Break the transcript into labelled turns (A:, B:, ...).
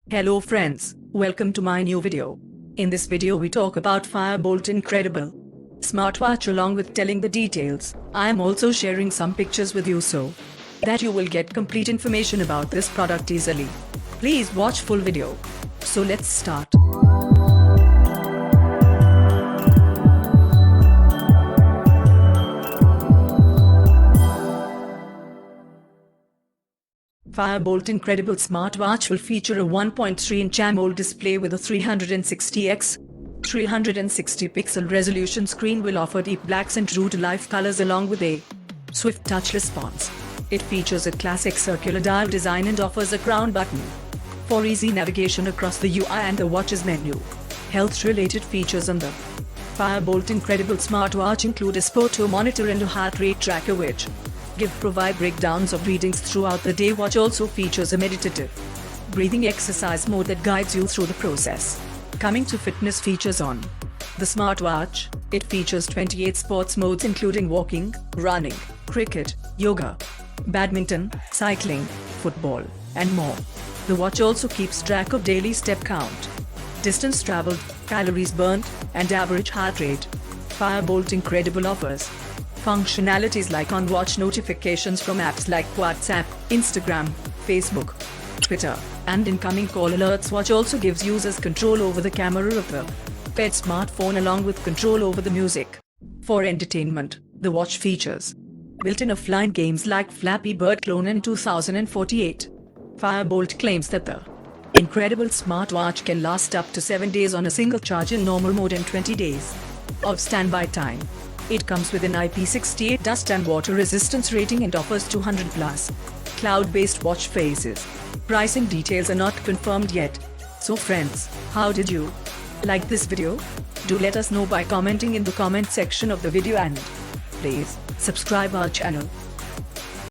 A: Hello friends, welcome to my new video. In this video we talk about FIRE-BOLTT Incredible Smartwatch. Along with telling the details, I am also sharing some pictures with you so that you will get complete information about this product easily. Please watch full video. So let's start. FIRE-BOLTT Incredible Smartwatch will feature a 1.3-inch Amoled display with a 360x 360 pixel resolution screen. Will offer deep blacks and true-to-life colors along with a swift touch response. It features a classic circular dial design and offers a crown button for easy navigation across the UI and the watch's menu. Health-related features on the FIRE-BOLTT Incredible Smartwatch include a sporto monitor and a heart rate tracker which provide breakdowns of readings throughout the day. Watch also features a meditative breathing exercise mode that guides you through the process. Coming to fitness features on the smartwatch, it features 28 sports modes including walking, running, cricket, yoga, badminton, cycling, football, and more. The watch also keeps track of daily step count, distance traveled, calories burned, and average heart rate. FIRE-BOLTT Incredible offers functionalities like on-watch notifications from apps like WhatsApp, Instagram, Facebook, Twitter, and incoming call alerts. Watch also gives users control over the camera of the pet smartphone along with control over the music. For entertainment, the watch features built-in offline games like Flappy Bird Clone and 2048. FIRE-BOLTT claims that the Incredible Smartwatch can last up to 7 days on a single charge in normal mode and 20 days of standby time. It comes with an IP68 dust and water resistance rating and offers 200+ cloud-based watch faces. Pricing details are not confirmed yet. So friends, how did you like this video? Do let us know by commenting in the comment section of the video and please subscribe our channel.